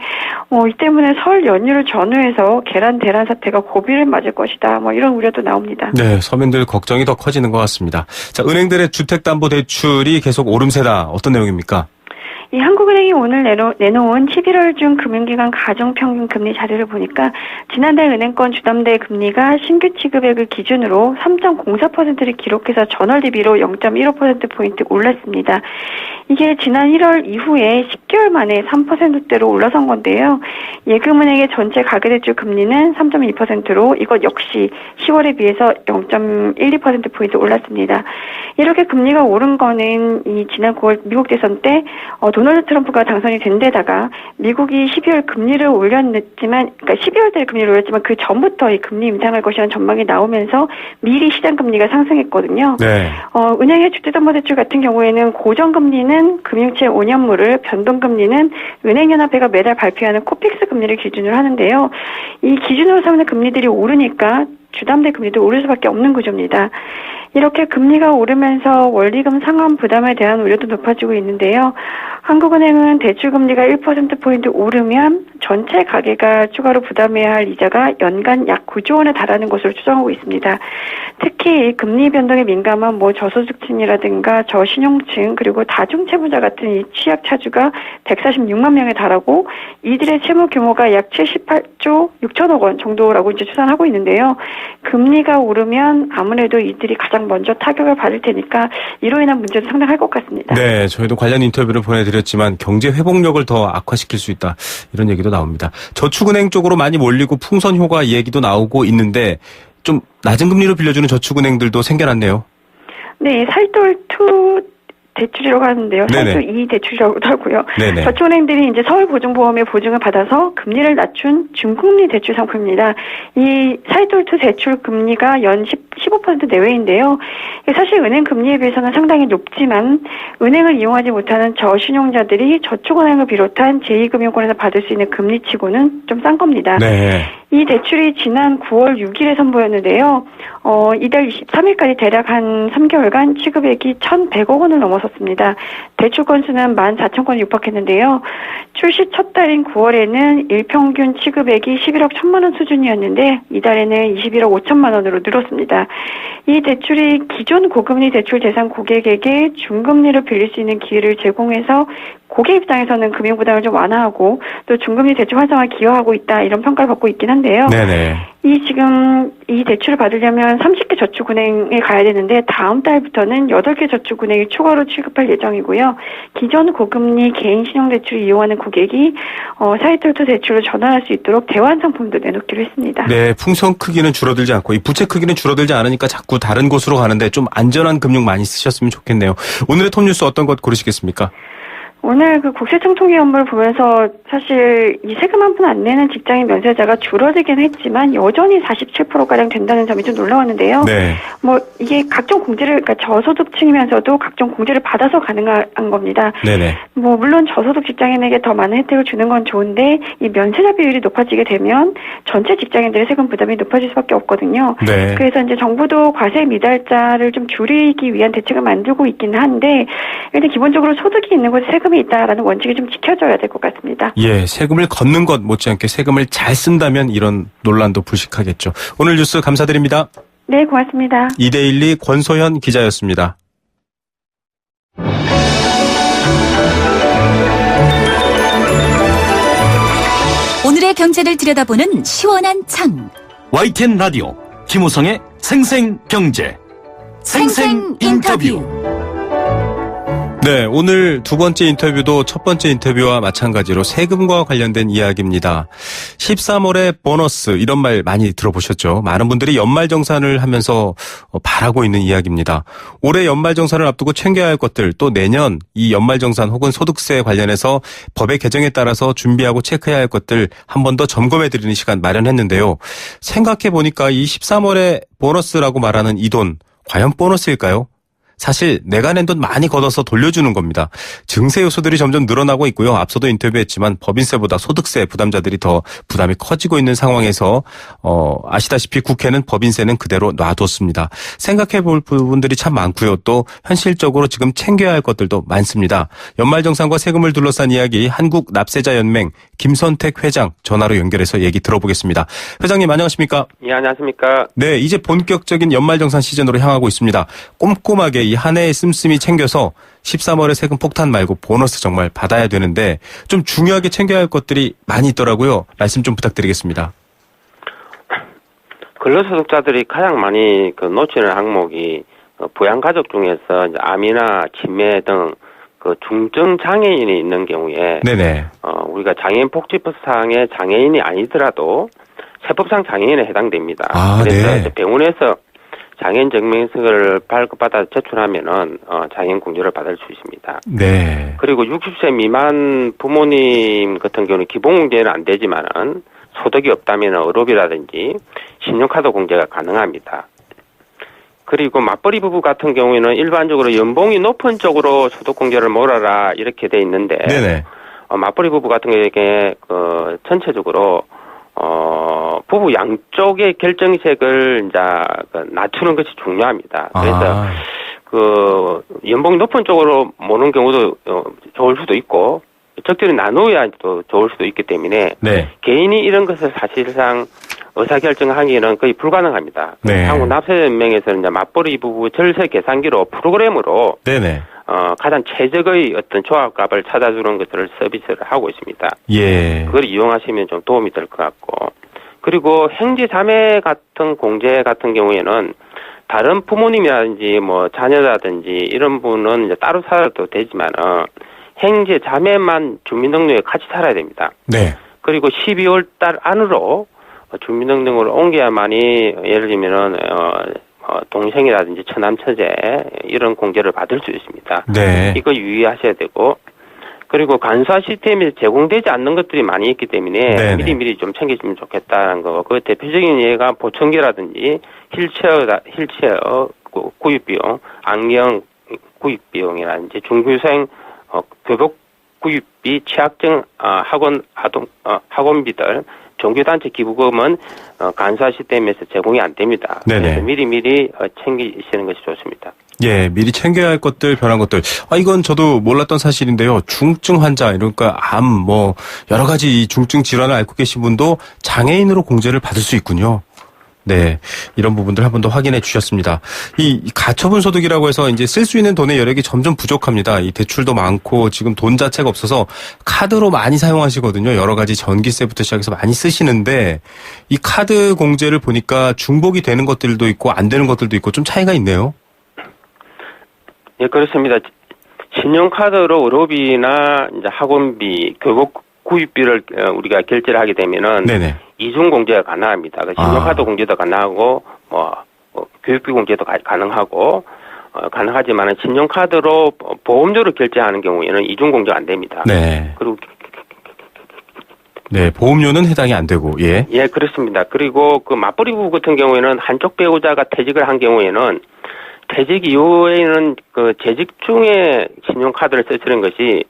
이 때문에 설 연휴를 전후해서 계란 대란 사태가 고비를 맞을 것이다. 이런 우려도 나옵니다. 네, 서민들 걱정이 더 커지는 것 같습니다. 자, 은행들의 주택담보대출이 계속 오름세다. 어떤 내용입니까? 이 한국은행이 오늘 내놓은 11월 중 금융기관 가정평균 금리 자료를 보니까 지난달 은행권 주담대 금리가 신규 취급액을 기준으로 3.04%를 기록해서 전월 대비로 0.15%포인트 올랐습니다. 이게 지난 1월 이후에 10개월 만에 3%대로 올라선 건데요. 예금은행의 전체 가계대출 금리는 3.2%로 이것 역시 10월에 비해서 0.12%포인트 올랐습니다. 이렇게 금리가 오른 거는 이 지난 9월 미국 대선 때 도널드 트럼프가 당선이 된 데다가 미국이 12월 금리를 올렸지만, 그러니까 12월 달 금리를 올렸지만 그 전부터 이 금리 인상할 것이라는 전망이 나오면서 미리 시장 금리가 상승했거든요. 네. 은행의 주택담보대출 같은 경우에는 고정금리는 금융채 5년물을, 변동금리는 은행연합회가 매달 발표하는 코픽스 금리를 기준으로 하는데요. 이 기준으로 삼는 금리들이 오르니까 주담대 금리도 오를 수밖에 없는 구조입니다. 이렇게 금리가 오르면서 원리금 상환 부담에 대한 우려도 높아지고 있는데요. 한국은행은 대출금리가 1%포인트 오르면 전체 가계가 추가로 부담해야 할 이자가 연간 약 9조 원에 달하는 것으로 추정하고 있습니다. 특히 금리 변동에 민감한 저소득층이라든가 저신용층 그리고 다중채무자 같은 이 취약차주가 146만 명에 달하고 이들의 채무 규모가 약 78조 6천억 원 정도라고 이제 추산하고 있는데요. 금리가 오르면 아무래도 이들이 가장 먼저 타격을 받을 테니까 이로 인한 문제도 상당할 것 같습니다. 네, 저희도 관련 인터뷰를 보내드렸지만 경제 회복력을 더 악화시킬 수 있다. 이런 얘기도 나옵니다. 저축은행 쪽으로 많이 몰리고 풍선 효과 얘기도 나오고 있는데 좀 낮은 금리로 빌려주는 저축은행들도 생겨났네요. 네, 살돌2 대출이라고 하는데요. 살도 2 대출이라고도 하고요. 네네. 저축은행들이 이제 서울보증보험의 보증을 받아서 금리를 낮춘 중금리 대출 상품입니다. 이 살돌2 대출 금리가 연 15% 내외인데요. 사실 은행 금리에 비해서는 상당히 높지만 은행을 이용하지 못하는 저신용자들이 저축은행을 비롯한 제2금융권에서 받을 수 있는 금리치고는 좀 싼 겁니다. 네. 이 대출이 지난 9월 6일에 선보였는데요. 이달 23일까지 대략 한 3개월간 취급액이 1,100억 원을 넘어섰습니다. 대출 건수는 14,000건이 육박했는데요. 출시 첫 달인 9월에는 일평균 취급액이 11억 1천만 원 수준이었는데 이달에는 21억 5천만 원으로 늘었습니다. 이 대출이 기존 고금리 대출 대상 고객에게 중금리를 빌릴 수 있는 기회를 제공해서 고객 입장에서는 금융 부담을 좀 완화하고 또 중금리 대출 활성화 기여하고 있다 이런 평가를 받고 있긴 한데요. 네네. 지금 이 대출을 받으려면 30개 저축은행에 가야 되는데 다음 달부터는 8개 저축은행이 추가로 취급할 예정이고요. 기존 고금리 개인 신용대출을 이용하는 고객이 사이트로트 대출로 전환할 수 있도록 대환 상품도 내놓기로 했습니다. 네, 풍선 크기는 줄어들지 않고 이 부채 크기는 줄어들지 않으니까 자꾸 다른 곳으로 가는데 좀 안전한 금융 많이 쓰셨으면 좋겠네요. 오늘의 톱뉴스 어떤 것 고르시겠습니까? 오늘 그 국세청 통계 연보를 보면서 사실 이 세금 한 푼 안 내는 직장인 면세자가 줄어들긴 했지만 여전히 47%가량 된다는 점이 좀 놀라웠는데요. 네. 뭐 이게 각종 공제를, 그러니까 저소득층이면서도 각종 공제를 받아서 가능한 겁니다. 네네. 뭐 물론 저소득 직장인에게 더 많은 혜택을 주는 건 좋은데 이 면세자 비율이 높아지게 되면 전체 직장인들의 세금 부담이 높아질 수밖에 없거든요. 네. 그래서 이제 정부도 과세 미달자를 좀 줄이기 위한 대책을 만들고 있긴 한데 일단 기본적으로 소득이 있는 곳에 세금이 있다라는 원칙이 좀 지켜져야 될 것 같습니다. 예, 세금을 걷는 것 못지않게 세금을 잘 쓴다면 이런 논란도 불식하겠죠. 오늘 뉴스 감사드립니다. 네, 고맙습니다. 이데일리 권소현 기자였습니다. 오늘의 경제를 들여다보는 시원한 창. YTN 라디오 김우성의 생생경제. 생생 인터뷰. 네, 오늘 두 번째 인터뷰도 첫 번째 인터뷰와 마찬가지로 세금과 관련된 이야기입니다. 13월의 보너스, 이런 말 많이 들어보셨죠? 많은 분들이 연말정산을 하면서 바라고 있는 이야기입니다. 올해 연말정산을 앞두고 챙겨야 할 것들, 또 내년 이 연말정산 혹은 소득세 관련해서 법의 개정에 따라서 준비하고 체크해야 할 것들 한 번 더 점검해드리는 시간 마련했는데요. 생각해보니까 이 13월의 보너스라고 말하는 이 돈, 과연 보너스일까요? 사실 내가 낸 돈 많이 걷어서 돌려주는 겁니다. 증세 요소들이 점점 늘어나고 있고요. 앞서도 인터뷰했지만 법인세보다 소득세 부담자들이 더 부담이 커지고 있는 상황에서 아시다시피 국회는 법인세는 그대로 놔뒀습니다. 생각해 볼 부분들이 참 많고요. 또 현실적으로 지금 챙겨야 할 것들도 많습니다. 연말정산과 세금을 둘러싼 이야기 한국납세자연맹 김선택 회장 전화로 연결해서 얘기 들어보겠습니다. 회장님 안녕하십니까? 예, 안녕하십니까? 네, 이제 본격적인 연말정산 시즌으로 향하고 있습니다. 꼼꼼하게 이 한 해에 씀씀이 챙겨서 13월에 세금 폭탄 말고 보너스 정말 받아야 되는데 좀 중요하게 챙겨야 할 것들이 많이 있더라고요. 말씀 좀 부탁드리겠습니다. 근로소득자들이 가장 많이 놓치는 항목이 부양가족 중에서 이제 암이나 치매 등 중증 장애인이 있는 경우에 네네. 우리가 장애인 복지법상의 장애인이 아니더라도 세법상 장애인에 해당됩니다. 아, 그래서 네. 이제 병원에서 장애인 증명서를 발급받아 제출하면은 장애인 공제를 받을 수 있습니다. 네. 그리고 60세 미만 부모님 같은 경우는 기본 공제는 안 되지만은 소득이 없다면 어록이라든지 신용카드 공제가 가능합니다. 그리고 맞벌이 부부 같은 경우에는 일반적으로 연봉이 높은 쪽으로 소득 공제를 몰아라 이렇게 돼 있는데 네네. 맞벌이 부부 같은 경우에 전체적으로 부부 양쪽의 결정색을 이제 낮추는 것이 중요합니다. 그래서 연봉이 높은 쪽으로 모는 경우도 좋을 수도 있고 적절히 나누어야 또 좋을 수도 있기 때문에 네. 개인이 이런 것을 사실상 의사결정하기는 거의 불가능합니다. 네. 한국납세연맹에서는 이제 맞벌이 부부 절세 계산기로 프로그램으로 네네. 가장 최적의 어떤 조합값을 찾아주는 것을 서비스를 하고 있습니다. 예. 그걸 이용하시면 좀 도움이 될 것 같고, 그리고 형제 자매 같은 공제 같은 경우에는 다른 부모님이라든지 뭐 자녀라든지 이런 분은 이제 따로 살아도 되지만은 형제 자매만 주민등록에 같이 살아야 됩니다. 네. 그리고 12월 달 안으로 주민등록을 옮겨야만이 예를 들면은 동생이라든지 처남 처제 이런 공제를 받을 수 있습니다. 네. 이거 유의하셔야 되고, 그리고 간소화 시스템이 제공되지 않는 것들이 많이 있기 때문에 네네. 미리미리 좀 챙기시면 좋겠다는 거. 그 대표적인 예가 보청기라든지 휠체어 구입 비용, 안경 구입 비용이라든지 중교생 교복 구입비, 취약증 학원비들, 종교단체 기부금은 간소화 시스템에서 제공이 안 됩니다. 네네. 그래서 미리미리 챙기시는 것이 좋습니다. 예, 미리 챙겨야 할 것들, 변한 것들. 이건 저도 몰랐던 사실인데요. 중증 환자, 그러니까 암, 여러 가지 이 중증 질환을 앓고 계신 분도 장애인으로 공제를 받을 수 있군요. 네. 이런 부분들 한 번 더 확인해 주셨습니다. 이 가처분 소득이라고 해서 이제 쓸 수 있는 돈의 여력이 점점 부족합니다. 이 대출도 많고 지금 돈 자체가 없어서 카드로 많이 사용하시거든요. 여러 가지 전기세부터 시작해서 많이 쓰시는데 이 카드 공제를 보니까 중복이 되는 것들도 있고 안 되는 것들도 있고 좀 차이가 있네요. 예, 그렇습니다. 신용카드로 의료비나 이제 학원비, 교복 구입비를 우리가 결제를 하게 되면은 네네. 이중 공제가 가능합니다. 신용카드 공제도 가능하고 교육비 공제도 가능하고 가능하지만 신용카드로 보험료를 결제하는 경우에는 이중 공제가 안 됩니다. 네. 그리고 네, 보험료는 해당이 안 되고, 예. 예, 그렇습니다. 그리고 그 맞벌이 부부 같은 경우에는 한쪽 배우자가 퇴직을 한 경우에는 퇴직 이후에는 그 재직 중에 신용카드를 쓰시는 것이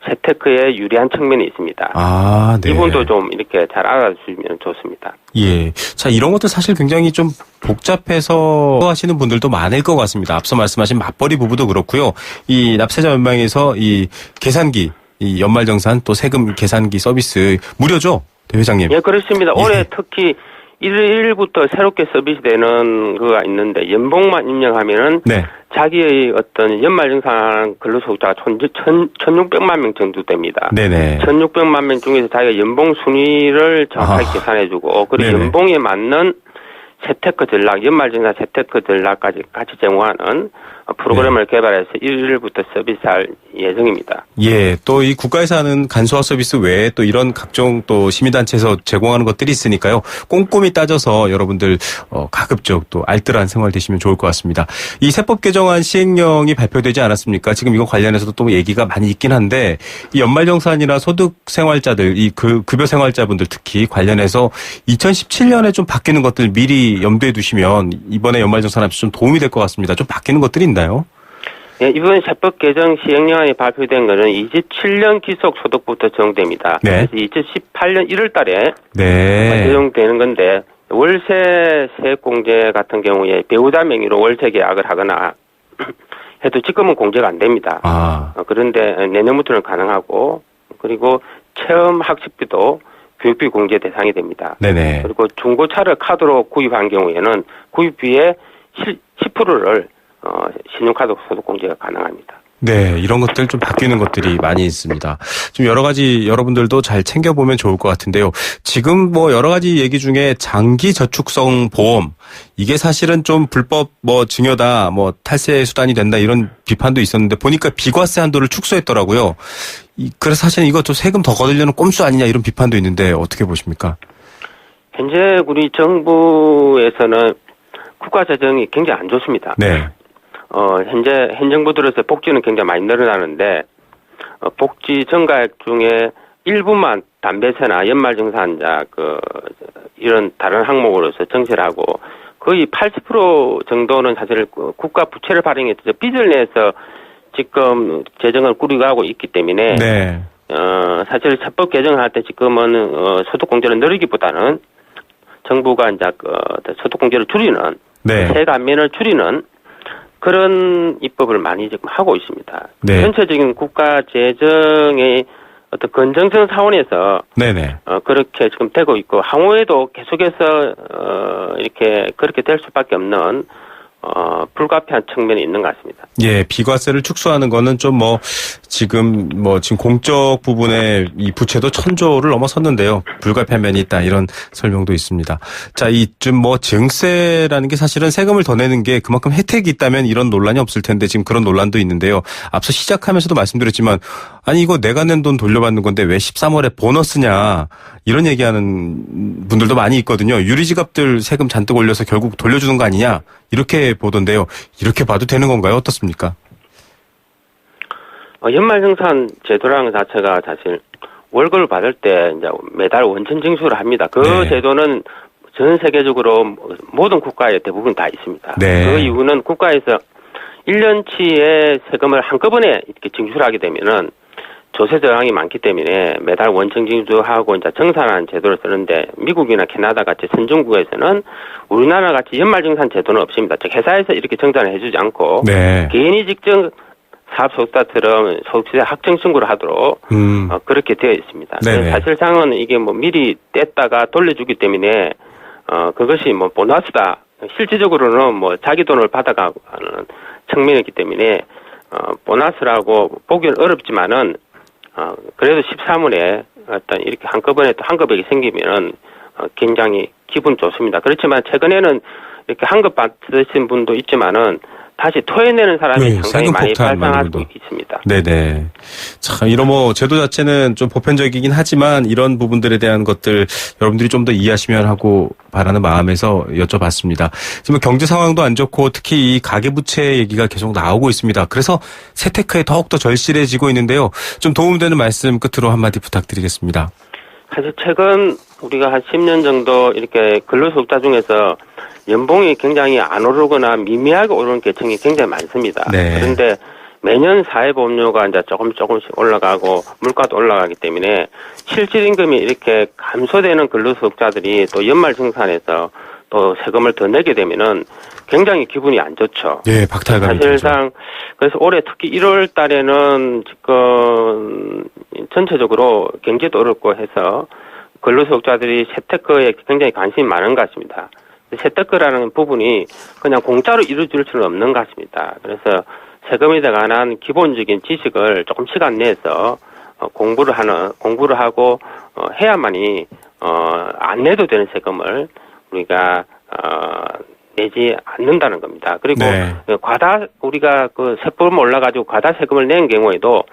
재테크에 유리한 측면이 있습니다. 아, 네. 이분도 좀 이렇게 잘 알아주시면 좋습니다. 예. 자, 이런 것도 사실 굉장히 좀 복잡해서 하시는 분들도 많을 것 같습니다. 앞서 말씀하신 맞벌이 부부도 그렇고요. 이 납세자 연방에서 이 계산기, 이 연말정산 또 세금 계산기 서비스 무료죠? 대회장님. 예, 그렇습니다. 예. 올해 특히 1일부터 새롭게 서비스되는 거가 있는데 연봉만 입력하면은 네. 자기의 어떤 연말정산 근로소득자가 1,600만 명 정도 됩니다. 네네. 1,600만 명 중에서 자기가 연봉 순위를 정확하게 계산해주고 그리고 네네. 연봉에 맞는 재테크 전략, 연말정산 재테크 전략까지 같이 제공하는 프로그램을 개발해서 1일부터 서비스할 예정입니다. 예, 또 이 국가에서 하는 간소화 서비스 외에 또 이런 각종 또 시민단체에서 제공하는 것들이 있으니까요. 꼼꼼히 따져서 여러분들 가급적 또 알뜰한 생활 되시면 좋을 것 같습니다. 이 세법 개정안 시행령이 발표되지 않았습니까? 지금 이거 관련해서도 또 얘기가 많이 있긴 한데 이 연말정산이나 소득 생활자들, 이 급여 생활자분들 특히 관련해서 2017년에 좀 바뀌는 것들 미리 염두에 두시면 이번에 연말정산 앞에서 좀 도움이 될 것 같습니다. 좀 바뀌는 것들이 있나요? 예, 이번 세법 개정 시행령안이 발표된 것은 27년 기속소득부터 적용됩니다. 네. 그래서 2018년 1월 달에 네. 적용되는 건데 월세 세액공제 같은 경우에 배우자 명의로 월세 계약을 하거나 해도 지금은 공제가 안 됩니다. 아. 그런데 내년부터는 가능하고 그리고 체험 학습비도 교육비 공제 대상이 됩니다. 네네. 그리고 중고차를 카드로 구입한 경우에는 구입비의 10%를 신용카드 소득 공제가 가능합니다. 네, 이런 것들 좀 바뀌는 것들이 많이 있습니다. 좀 여러 가지 여러분들도 잘 챙겨보면 좋을 것 같은데요. 지금 뭐 여러 가지 얘기 중에 장기 저축성 보험, 이게 사실은 좀 불법 뭐 증여다, 뭐 탈세 수단이 된다 이런 비판도 있었는데 보니까 비과세 한도를 축소했더라고요. 그래서 사실은 이것도 세금 더 거두려는 꼼수 아니냐 이런 비판도 있는데 어떻게 보십니까? 현재 우리 정부에서는 국가 재정이 굉장히 안 좋습니다. 네. 현재 현 정부 들어서 복지는 굉장히 많이 늘어나는데 복지 증가액 중에 일부만 담배세나 연말정산자 이런 다른 항목으로서 정세를 하고 거의 80% 정도는 사실 국가 부채를 발행해서 빚을 내서 지금 재정을 꾸려가고 있기 때문에 네. 사실 세법 개정을 할 때 지금은 소득 공제를 늘리기보다는 정부가 이제 소득 공제를 줄이는 네. 세감면을 줄이는 그런 입법을 많이 지금 하고 있습니다. 네. 전체적인 국가 재정의 어떤 건전성 차원에서 네네. 그렇게 지금 되고 있고 향후에도 계속해서 이렇게 그렇게 될 수밖에 없는 불가피한 측면이 있는 것 같습니다. 예, 비과세를 축소하는 거는 좀 지금 공적 부분에 이 부채도 1,000조를 넘어섰는데요. 불가피한 면이 있다 이런 설명도 있습니다. 자, 이쯤 증세라는 게 사실은 세금을 더 내는 게 그만큼 혜택이 있다면 이런 논란이 없을 텐데 지금 그런 논란도 있는데요. 앞서 시작하면서도 말씀드렸지만 아니 이거 내가 낸 돈 돌려받는 건데 왜 13월에 보너스냐 이런 얘기하는 분들도 많이 있거든요. 유리지갑들 세금 잔뜩 올려서 결국 돌려주는 거 아니냐 이렇게 보던데요. 이렇게 봐도 되는 건가요? 어떻습니까? 연말정산 제도라는 것 자체가 사실 월급을 받을 때 이제 매달 원천 징수를 합니다. 그 네. 제도는 전 세계적으로 모든 국가에 대부분 다 있습니다. 네. 그 이유는 국가에서 1년치의 세금을 한꺼번에 이렇게 징수를 하게 되면은 조세 저항이 많기 때문에 매달 원천 징수하고 이제 정산하는 제도를 쓰는데 미국이나 캐나다 같이 선진국에서는 우리나라 같이 연말정산 제도는 없습니다. 즉 회사에서 이렇게 정산을 해주지 않고 네. 개인이 직접 사업소득자처럼 소득세 확정 신고를 하도록 그렇게 되어 있습니다. 사실상은 이게 미리 뗐다가 돌려주기 때문에 그것이 보너스다. 실질적으로는 자기 돈을 받아가는 측면이기 때문에 보너스라고 보기는 어렵지만은 그래도 13월에 어떤 이렇게 한꺼번에 또 환급액이 생기면은 굉장히 기분 좋습니다. 그렇지만 최근에는 이렇게 환급 받으신 분도 있지만은 다시 토해내는 사람이 네, 상당히 세금 많이 폭탄 발생하고 많이 있습니다. 네네. 참, 이런 뭐, 제도 자체는 좀 보편적이긴 하지만 이런 부분들에 대한 것들 여러분들이 좀 더 이해하시면 하고 바라는 마음에서 여쭤봤습니다. 지금 경제 상황도 안 좋고 특히 이 가계부채 얘기가 계속 나오고 있습니다. 그래서 세테크에 더욱더 절실해지고 있는데요. 좀 도움되는 말씀 끝으로 한마디 부탁드리겠습니다. 사실 최근 우리가 한 10년 정도 이렇게 근로소득자 중에서 연봉이 굉장히 안 오르거나 미미하게 오르는 계층이 굉장히 많습니다. 네. 그런데 매년 사회보험료가 이제 조금씩 올라가고 물가도 올라가기 때문에 실질 임금이 이렇게 감소되는 근로소득자들이 또 연말 생산에서 또 세금을 더 내게 되면은 굉장히 기분이 안 좋죠. 예, 박탈감이 사실상 그래서 올해 특히 1월 달에는 지금 전체적으로 경제도 어렵고 해서 근로소득자들이 재테크에 굉장히 관심이 많은 것 같습니다. 재테크라는 부분이 그냥 공짜로 이루어질 수는 없는 것 같습니다. 그래서 세금에 관한 기본적인 지식을 조금 시간 내서 공부를 하고 해야만이 안 내도 되는 세금을 우리가 내지 않는다는 겁니다. 그리고 네. 우리가 그 세법을 몰라가지고 과다 세금을 낸 경우에도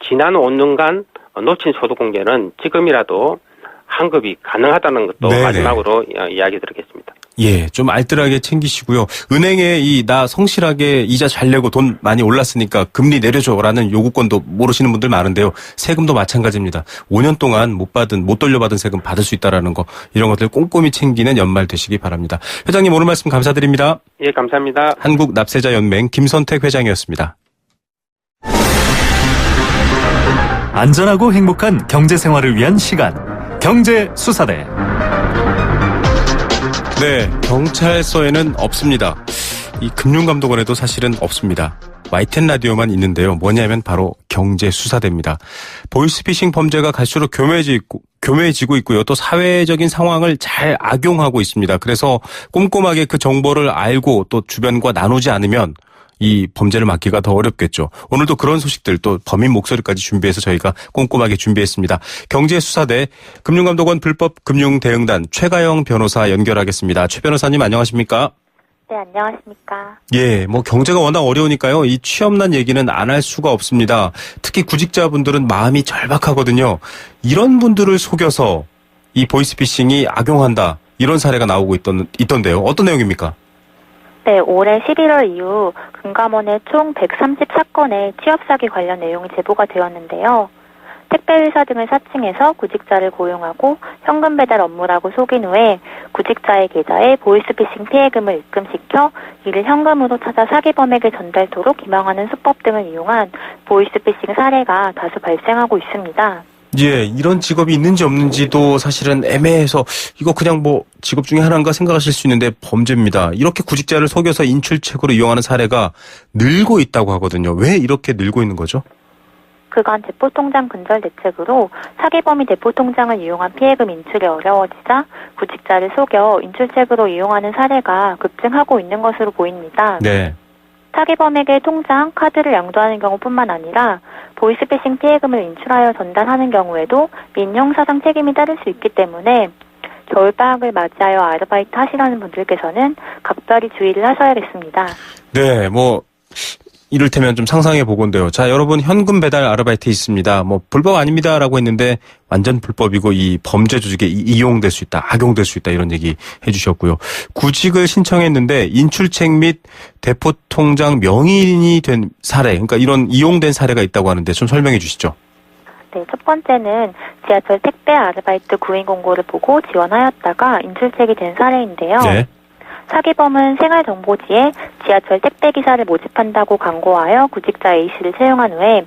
지난 5년간 놓친 소득공제는 지금이라도 환급이 가능하다는 것도 네네. 마지막으로 이야기 드리겠습니다. 예, 좀 알뜰하게 챙기시고요. 은행에 나 성실하게 이자 잘 내고 돈 많이 올랐으니까 금리 내려줘라는 요구권도 모르시는 분들 많은데요. 세금도 마찬가지입니다. 5년 동안 못 돌려받은 세금 받을 수 있다라는 거, 이런 것들 꼼꼼히 챙기는 연말 되시기 바랍니다. 회장님 오늘 말씀 감사드립니다. 예, 감사합니다. 한국납세자연맹 김선택 회장이었습니다. 안전하고 행복한 경제 생활을 위한 시간. 경제 수사대. 네, 경찰서에는 없습니다. 이 금융감독원에도 사실은 없습니다. YTN 라디오만 있는데요. 뭐냐면 바로 경제수사대입니다. 보이스피싱 범죄가 갈수록 교묘해지고 있고요. 또 사회적인 상황을 잘 악용하고 있습니다. 그래서 꼼꼼하게 그 정보를 알고 또 주변과 나누지 않으면 이 범죄를 막기가 더 어렵겠죠. 오늘도 그런 소식들 또 범인 목소리까지 준비해서 저희가 꼼꼼하게 준비했습니다. 경제수사대 금융감독원 불법금융대응단 최가영 변호사 연결하겠습니다. 최 변호사님 안녕하십니까? 네, 안녕하십니까. 예, 뭐 경제가 워낙 어려우니까요. 이 취업난 얘기는 안 할 수가 없습니다. 특히 구직자분들은 마음이 절박하거든요. 이런 분들을 속여서 이 보이스피싱이 악용한다. 이런 사례가 나오고 있던데요. 어떤 내용입니까? 네, 올해 11월 이후 금감원에 총 134건의 취업사기 관련 내용이 제보가 되었는데요. 택배회사 등을 사칭해서 구직자를 고용하고 현금 배달 업무라고 속인 후에 구직자의 계좌에 보이스피싱 피해금을 입금시켜 이를 현금으로 찾아 사기범에게 전달토록 기망하는 수법 등을 이용한 보이스피싱 사례가 다수 발생하고 있습니다. 예, 이런 직업이 있는지 없는지도 사실은 애매해서 이거 그냥 뭐 직업 중에 하나인가 생각하실 수 있는데 범죄입니다. 이렇게 구직자를 속여서 인출책으로 이용하는 사례가 늘고 있다고 하거든요. 왜 이렇게 늘고 있는 거죠? 그간 대포통장 근절 대책으로 사기범이 대포통장을 이용한 피해금 인출이 어려워지자 구직자를 속여 인출책으로 이용하는 사례가 급증하고 있는 것으로 보입니다. 네. 사기범에게 통장, 카드를 양도하는 경우뿐만 아니라 보이스피싱 피해금을 인출하여 전달하는 경우에도 민형사상 책임이 따를 수 있기 때문에 겨울방학을 맞이하여 아르바이트 하시려는 분들께서는 각별히 주의를 하셔야겠습니다. 네, 뭐 이를테면 좀 상상해 보건데요. 자, 여러분 현금 배달 아르바이트 있습니다. 뭐 불법 아닙니다라고 했는데 완전 불법이고 이 범죄 조직에 이용될 수 있다, 악용될 수 있다 이런 얘기 해주셨고요. 구직을 신청했는데 인출책 및 대포통장 명의인이 된 사례, 그러니까 이런 이용된 사례가 있다고 하는데 좀 설명해 주시죠. 네, 첫 번째는 지하철 택배 아르바이트 구인 공고를 보고 지원하였다가 인출책이 된 사례인데요. 네. 사기범은 생활정보지에 지하철 택배기사를 모집한다고 광고하여 구직자 A씨를 채용한 후에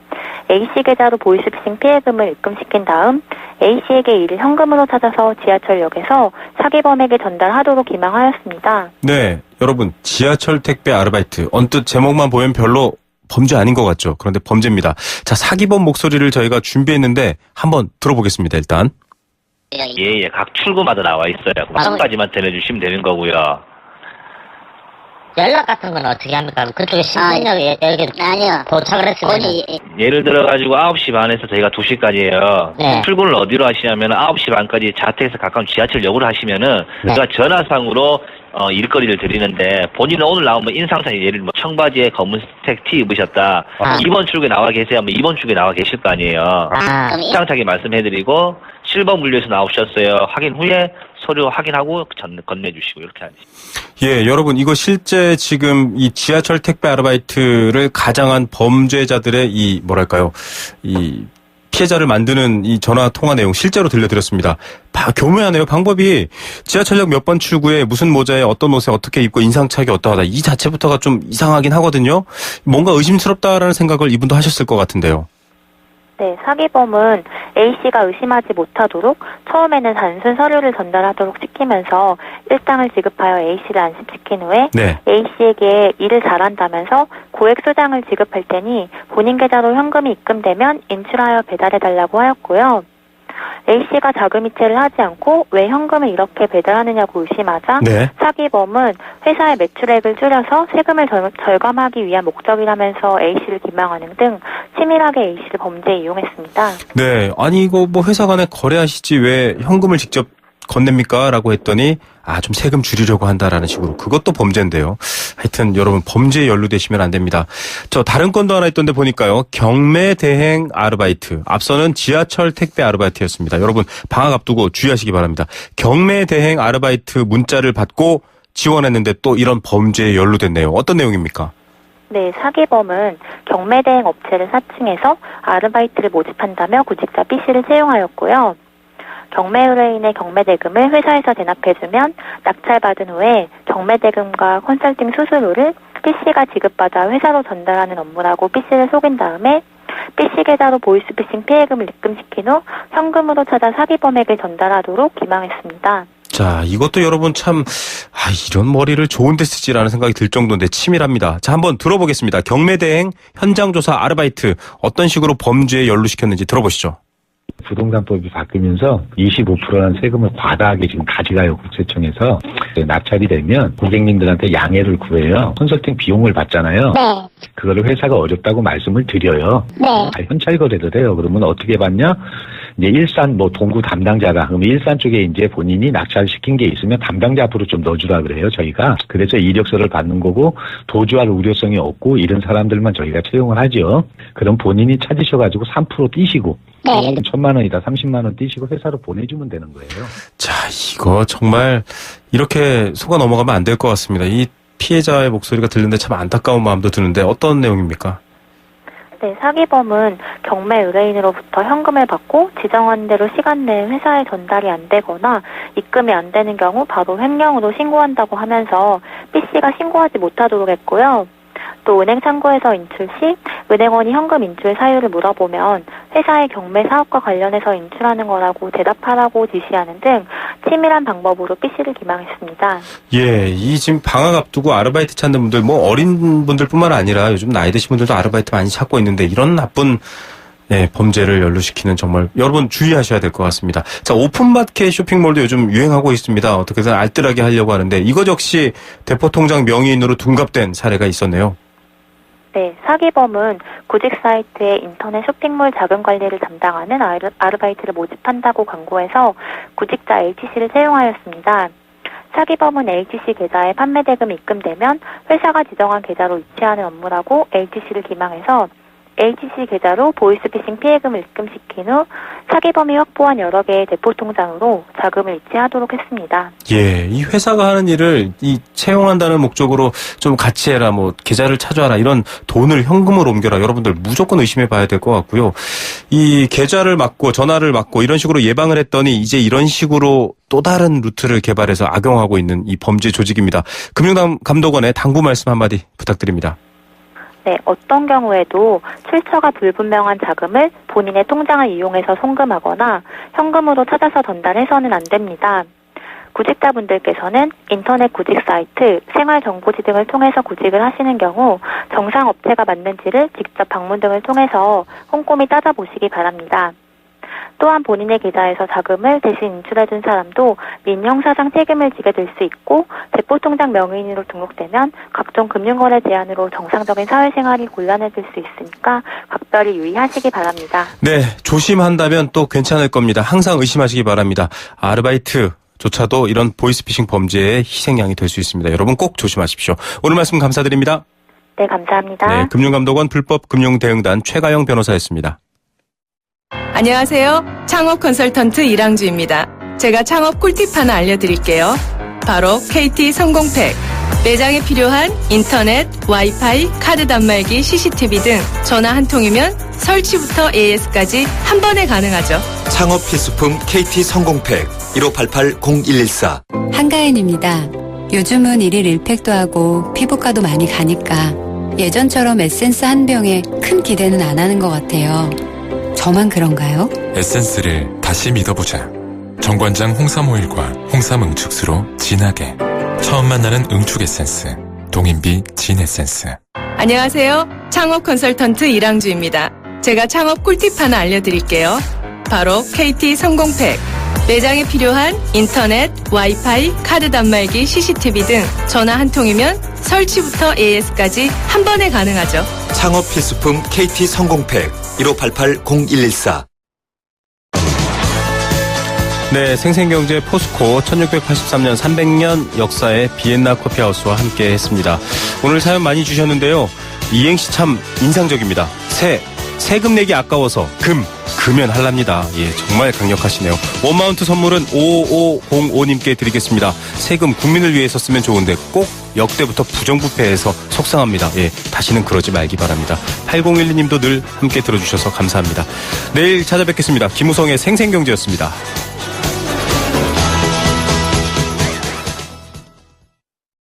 A씨 계좌로 보이스피싱 피해금을 입금시킨 다음 A씨에게 이를 현금으로 찾아서 지하철역에서 사기범에게 전달하도록 기망하였습니다. 네, 여러분 지하철 택배 아르바이트 언뜻 제목만 보면 별로 범죄 아닌 것 같죠? 그런데 범죄입니다. 자, 사기범 목소리를 저희가 준비했는데 한번 들어보겠습니다. 일단. 예, 각 출구마다 나와 있어요. 한 가지만 전해주시면 되는 거고요. 연락 같은 건 어떻게 합니까? 그쪽에 신분력이 여기 아니요. 도착을 했으면. 예를 들어가지고 9시 반에서 저희가 2시까지예요. 네. 출근을 어디로 하시냐면 9시 반까지 자택에서 가까운 지하철역으로 하시면은 제가 전화상으로 일거리를 드리는데 본인은 오늘 나오면 인상사에 예를 들면 청바지에 검은 스택 티 입으셨다. 2번 출구에 나와 계세요 하면 2번 출구에 나와 계실 거 아니에요. 인상차게 말씀해드리고 실버 물류에서 나오셨어요. 확인 후에 서류 확인하고 건네주시고 이렇게 하죠. 예, 여러분 이거 실제 지금 이 지하철 택배 아르바이트를 가장한 범죄자들의 이 뭐랄까요, 이 피해자를 만드는 이 전화 통화 내용 실제로 들려드렸습니다. 교묘하네요. 방법이 지하철역 몇 번 출구에 무슨 모자에 어떤 옷에 어떻게 입고 인상착이 어떠하다. 이 자체부터가 좀 이상하긴 하거든요. 뭔가 의심스럽다라는 생각을 이분도 하셨을 것 같은데요. 네, 사기범은 A씨가 의심하지 못하도록 처음에는 단순 서류를 전달하도록 시키면서 일당을 지급하여 A씨를 안심시킨 후에 네. A씨에게 일을 잘한다면서 고액 수당을 지급할 테니 본인 계좌로 현금이 입금되면 인출하여 배달해달라고 하였고요. A씨가 자금이체를 하지 않고 왜 현금을 이렇게 배달하느냐고 의심하자 네. 사기범은 회사의 매출액을 줄여서 세금을 절감하기 위한 목적이라면서 A씨를 기망하는 등 치밀하게 A씨를 범죄에 이용했습니다. 네, 아니 이거 뭐 회사 간에 거래하시지 왜 현금을 직접 건넵니까? 라고 했더니 좀 세금 줄이려고 한다라는 식으로. 그것도 범죄인데요. 하여튼 여러분 범죄에 연루되시면 안 됩니다. 저 다른 건도 하나 있던데 보니까요. 경매 대행 아르바이트. 앞서는 지하철 택배 아르바이트였습니다. 여러분 방학 앞두고 주의하시기 바랍니다. 경매 대행 아르바이트 문자를 받고 지원했는데 또 이런 범죄에 연루됐네요. 어떤 내용입니까? 네, 사기범은 경매 대행 업체를 사칭해서 아르바이트를 모집한다며 구직자 B씨를 채용하였고요. 경매 의뢰인의 경매 대금을 회사에서 대납해주면 낙찰받은 후에 경매 대금과 컨설팅 수수료를 B씨가 지급받아 회사로 전달하는 업무라고 B씨를 속인 다음에 B씨 계좌로 보이스피싱 피해금을 입금시킨 후 현금으로 찾아 사기범에게 전달하도록 기망했습니다. 자, 이것도 여러분 참 이런 머리를 좋은 데 쓰지라는 생각이 들 정도인데 치밀합니다. 자, 한번 들어보겠습니다. 경매 대행 현장조사 아르바이트 어떤 식으로 범죄에 연루시켰는지 들어보시죠. 부동산법이 바뀌면서 25%라는 세금을 과다하게 지금 가져가요. 국세청에서. 낙찰이 되면 고객님들한테 양해를 구해요. 컨설팅 비용을 받잖아요. 네. 그거를 회사가 어렵다고 말씀을 드려요. 네. 현찰 거래도 돼요. 그러면 어떻게 받냐? 이제 일산 동구 담당자가, 그러면 일산 쪽에 이제 본인이 낙찰시킨 게 있으면 담당자 앞으로 좀 넣어주라 그래요, 저희가. 그래서 이력서를 받는 거고, 도주할 우려성이 없고, 이런 사람들만 저희가 채용을 하죠. 그럼 본인이 찾으셔가지고 3% 띄시고, 네. 1,000만 원이다, 30만 원 띄시고 회사로 보내주면 되는 거예요. 자, 이거 정말 이렇게 속아 넘어가면 안 될 것 같습니다. 이 피해자의 목소리가 들리는데 참 안타까운 마음도 드는데 어떤 내용입니까? 네, 사기범은 경매 의뢰인으로부터 현금을 받고 지정한 대로 시간 내에 회사에 전달이 안 되거나 입금이 안 되는 경우 바로 횡령으로 신고한다고 하면서 B씨가 신고하지 못하도록 했고요. 또 은행 창구에서 인출 시 은행원이 현금 인출 사유를 물어보면 회사의 경매 사업과 관련해서 인출하는 거라고 대답하라고 지시하는 등 치밀한 방법으로 B씨를 기망했습니다. 예, 이 지금 방학 앞두고 아르바이트 찾는 분들, 뭐 어린 분들뿐만 아니라 요즘 나이 드신 분들도 아르바이트 많이 찾고 있는데 이런 나쁜 범죄를 연루시키는 정말 여러분 주의하셔야 될 것 같습니다. 자, 오픈마켓 쇼핑몰도 요즘 유행하고 있습니다. 어떻게든 알뜰하게 하려고 하는데 이것 역시 대포통장 명의인으로 둔갑된 사례가 있었네요. 네, 사기범은 구직 사이트의 인터넷 쇼핑몰 자금 관리를 담당하는 아르바이트를 모집한다고 광고해서 구직자 H씨를 채용하였습니다. 사기범은 H씨 계좌에 판매 대금이 입금되면 회사가 지정한 계좌로 이체하는 업무라고 H씨를 기망해서 H씨 계좌로 보이스피싱 피해금을 입금시킨 후 사기범이 확보한 여러 개의 대포통장으로 자금을 이체하도록 했습니다. 예, 이 회사가 하는 일을 이 채용한다는 목적으로 좀 같이 해라, 뭐 계좌를 찾아라, 이런 돈을 현금으로 옮겨라, 여러분들 무조건 의심해 봐야 될 것 같고요. 이 계좌를 막고 전화를 막고 이런 식으로 예방을 했더니 이제 이런 식으로 또 다른 루트를 개발해서 악용하고 있는 이 범죄 조직입니다. 금융감독원의 당부 말씀 한마디 부탁드립니다. 네, 어떤 경우에도 출처가 불분명한 자금을 본인의 통장을 이용해서 송금하거나 현금으로 찾아서 전달해서는 안 됩니다. 구직자분들께서는 인터넷 구직 사이트, 생활정보지 등을 통해서 구직을 하시는 경우 정상 업체가 맞는지를 직접 방문 등을 통해서 꼼꼼히 따져보시기 바랍니다. 또한 본인의 계좌에서 자금을 대신 인출해준 사람도 민형사상 책임을 지게 될 수 있고 대포통장 명의인으로 등록되면 각종 금융거래 제한으로 정상적인 사회생활이 곤란해질 수 있으니까 각별히 유의하시기 바랍니다. 네, 조심한다면 또 괜찮을 겁니다. 항상 의심하시기 바랍니다. 아르바이트조차도 이런 보이스피싱 범죄의 희생양이 될 수 있습니다. 여러분 꼭 조심하십시오. 오늘 말씀 감사드립니다. 네, 감사합니다. 네, 금융감독원 불법금융대응단 최가영 변호사였습니다. 안녕하세요. 창업 컨설턴트 이랑주입니다. 제가 창업 꿀팁 하나 알려드릴게요. 바로 KT 성공팩. 매장에 필요한 인터넷, 와이파이, 카드 단말기, CCTV 등 전화 한 통이면 설치부터 AS까지 한 번에 가능하죠. 창업 필수품 KT 성공팩 1588-0114. 한가인입니다. 요즘은 1일 1팩도 하고 피부과도 많이 가니까 예전처럼 에센스 한 병에 큰 기대는 안 하는 것 같아요. 저만 그런가요? 에센스를 다시 믿어보자. 정관장 홍삼 오일과 홍삼 응축수로 진하게. 처음 만나는 응축 에센스. 동인비 진 에센스. 안녕하세요. 창업 컨설턴트 이랑주입니다. 제가 창업 꿀팁 하나 알려드릴게요. 바로 KT 성공팩. 매장에 필요한 인터넷, 와이파이, 카드 단말기, CCTV 등 전화 한 통이면 설치부터 AS까지 한 번에 가능하죠. 창업 필수품 KT 성공팩 1588-0114. 네, 생생경제 포스코 1683년 300년 역사의 비엔나 커피하우스와 함께 했습니다. 오늘 사연 많이 주셨는데요. 이행시 참 인상적입니다. 세금 내기 아까워서 금연 할랍니다. 예, 정말 강력하시네요. 원마운트 선물은 5505님께 드리겠습니다. 세금 국민을 위해서 쓰면 좋은데 꼭 역대부터 부정부패해서 속상합니다. 예, 다시는 그러지 말기 바랍니다. 8012님도 늘 함께 들어주셔서 감사합니다. 내일 찾아뵙겠습니다. 김우성의 생생경제였습니다.